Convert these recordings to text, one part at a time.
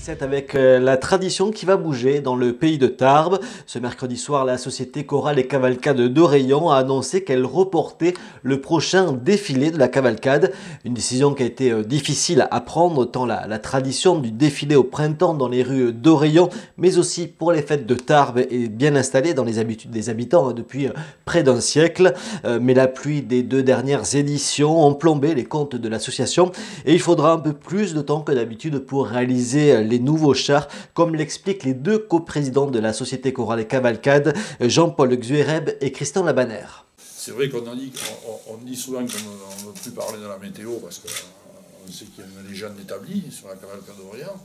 2017 avec la tradition qui va bouger dans le pays de Tarbes. Ce mercredi soir, la société chorale et cavalcade d'Oreillan a annoncé qu'elle reportait le prochain défilé de la cavalcade. Une décision qui a été difficile à prendre tant la tradition du défilé au printemps dans les rues d'Oreillan, mais aussi pour les fêtes de Tarbes est bien installée dans les habitudes des habitants depuis près d'un siècle. Mais la pluie des 2 dernières éditions ont plombé les comptes de l'association et il faudra un peu plus de temps que d'habitude pour réaliser les nouveaux chars, comme l'expliquent les 2 coprésidents de la Société chorale et cavalcade, Jean-Paul Xuereb et Christian Labanner. C'est vrai qu'on dit souvent qu'on ne veut plus parler de la météo parce qu'on sait qu'il y a une légende établie sur la cavalcade d'Oreillan.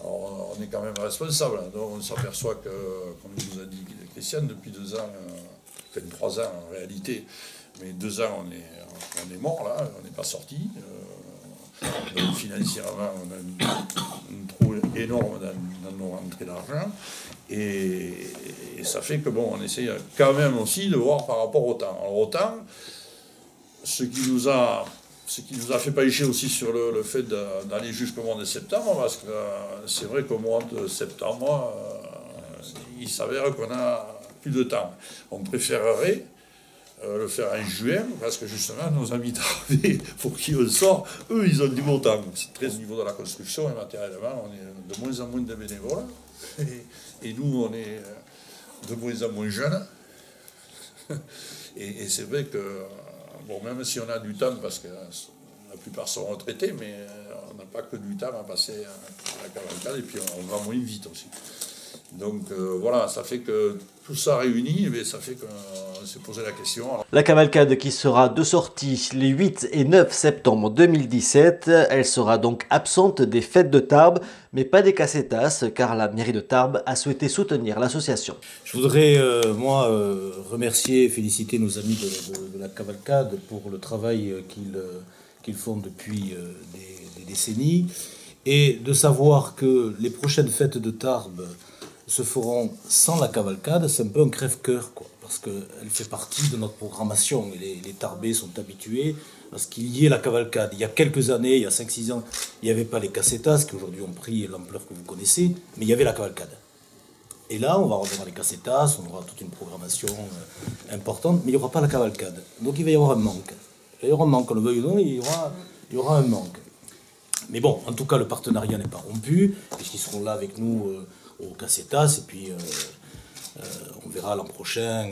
On est quand même responsable. Donc on s'aperçoit que, comme nous a dit Christian, depuis 2 ans, enfin 3 ans en réalité, mais 2 ans on est mort là, on n'est pas sorti. Donc, financièrement, on a un trou énorme dans nos rentrées d'argent. Et ça fait que bon, on essaye quand même aussi de voir par rapport au temps. Alors au temps, ce qui nous a fait pencher aussi sur le fait d'aller jusqu'au mois de septembre, parce que c'est vrai qu'au mois de septembre, il s'avère qu'on a plus de temps. On préférerait le faire en juin, parce que justement, nos amis tarbais, pour qui on sort, eux, ils ont du beau temps. C'est très au niveau de la construction et matériellement, on est de moins en moins de bénévoles. Et nous, on est de moins en moins jeunes. Et c'est vrai que, bon, même si on a du temps, parce que la plupart sont retraités, mais on n'a pas que du temps à passer à la cavalcade, et puis on va moins vite aussi. Donc voilà, ça fait que tout ça réuni, et ça fait qu'on s'est posé la question. La cavalcade qui sera de sortie les 8 et 9 septembre 2017, elle sera donc absente des fêtes de Tarbes, mais pas des Cassetas, car la mairie de Tarbes a souhaité soutenir l'association. Je voudrais, remercier et féliciter nos amis de la cavalcade pour le travail qu'ils font depuis des décennies, et de savoir que les prochaines fêtes de Tarbes se feront sans la cavalcade, c'est un peu un crève-cœur, quoi, parce qu'elle fait partie de notre programmation. Et les Tarbais sont habitués à ce qu'il y ait la cavalcade. Il y a quelques années, il y a 5-6 ans, il n'y avait pas les cassetas, qui aujourd'hui ont pris l'ampleur que vous connaissez, mais il y avait la cavalcade. Et là, on va revenir les cassetas, on aura toute une programmation importante, mais il n'y aura pas la cavalcade. Donc il va y avoir un manque. Il va y avoir un manque, on le veuille ou non, il y aura un manque. Mais bon, en tout cas, le partenariat n'est pas rompu, puisqu'ils seront là avec nous au Cassetas, et puis on verra l'an prochain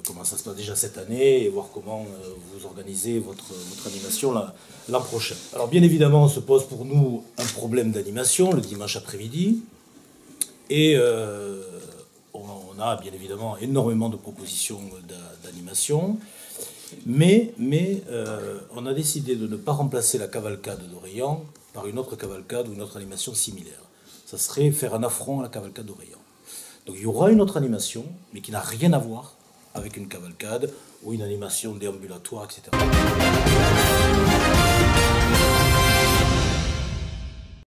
comment ça se passe déjà cette année, et voir comment vous organisez votre animation l'an prochain. Alors bien évidemment, on se pose pour nous un problème d'animation le dimanche après-midi, et on a bien évidemment énormément de propositions d'animation, mais on a décidé de ne pas remplacer la cavalcade d'Oreillan par une autre cavalcade ou une autre animation similaire. Ça serait faire un affront à la cavalcade d'Oreillan. Donc il y aura une autre animation, mais qui n'a rien à voir avec une cavalcade ou une animation déambulatoire, etc.